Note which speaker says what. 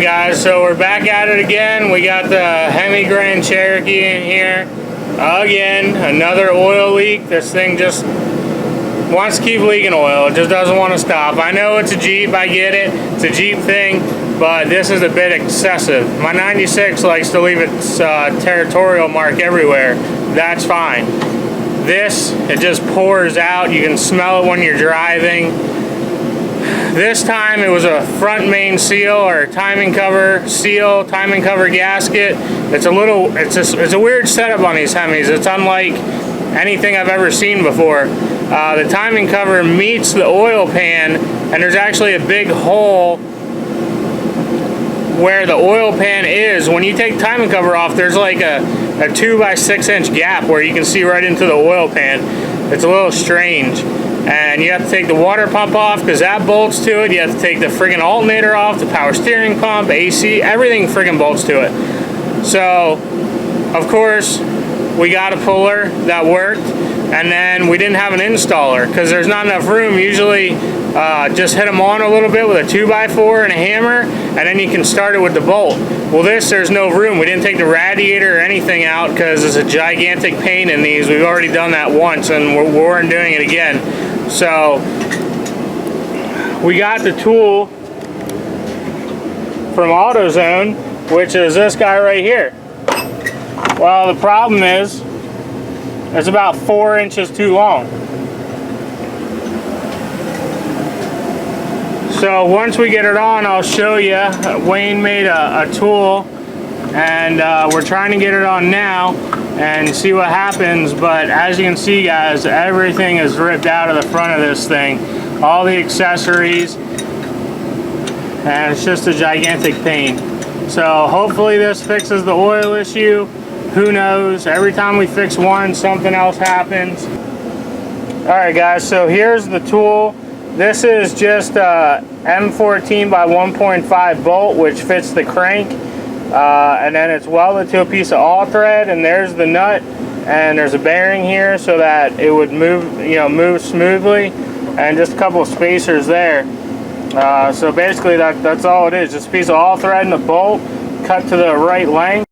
Speaker 1: Guys, so we're back at it again. We got the Hemi Grand Cherokee in here again. Another oil leak. This thing just wants to keep leaking oil. It just doesn't want to stop. I know it's a Jeep, I get it, it's a Jeep thing, but this is a bit excessive. My 96 likes to leave its territorial mark everywhere. That's fine. This, it just pours out. You can smell it when you're driving. This time it was a front main seal or timing cover seal, timing cover gasket. It's a weird setup on these Hemis. It's unlike anything I've ever seen before. The timing cover meets the oil pan, and there's actually a big hole where the oil pan is. When you take timing cover off, there's like a 2 by 6 inch gap where you can see right into the oil pan. It's a little strange. And you have to take the water pump off because that bolts to it. You have to take the friggin' alternator off, the power steering pump, AC, everything friggin' bolts to it. So, of course, we got a puller that worked, and then we didn't have an installer because there's not enough room. Usually, just hit them on a little bit with a 2x4 and a hammer, and then you can start it with the bolt. Well, there's no room. We didn't take the radiator or anything out because it's a gigantic pain in these. We've already done that once, and we weren't doing it again. So we got the tool from AutoZone, which is this guy right here. Well, the problem is it's about 4 inches too long. So once we get it on, I'll show you. Wayne made a tool, and we're trying to get it on now and see what happens. But as you can see, guys, everything is ripped out of the front of this thing, all the accessories, and it's just a gigantic pain. So hopefully this fixes the oil issue. Who knows? Every time we fix one, something else happens. Alright guys, so here's the tool. This is just a M14 by 1.5 bolt, which fits the crank. And then it's welded to a piece of all thread, and there's the nut, and there's a bearing here so that it would move, move smoothly, and just a couple of spacers there. So basically that's all it is, just a piece of all thread and a bolt cut to the right length.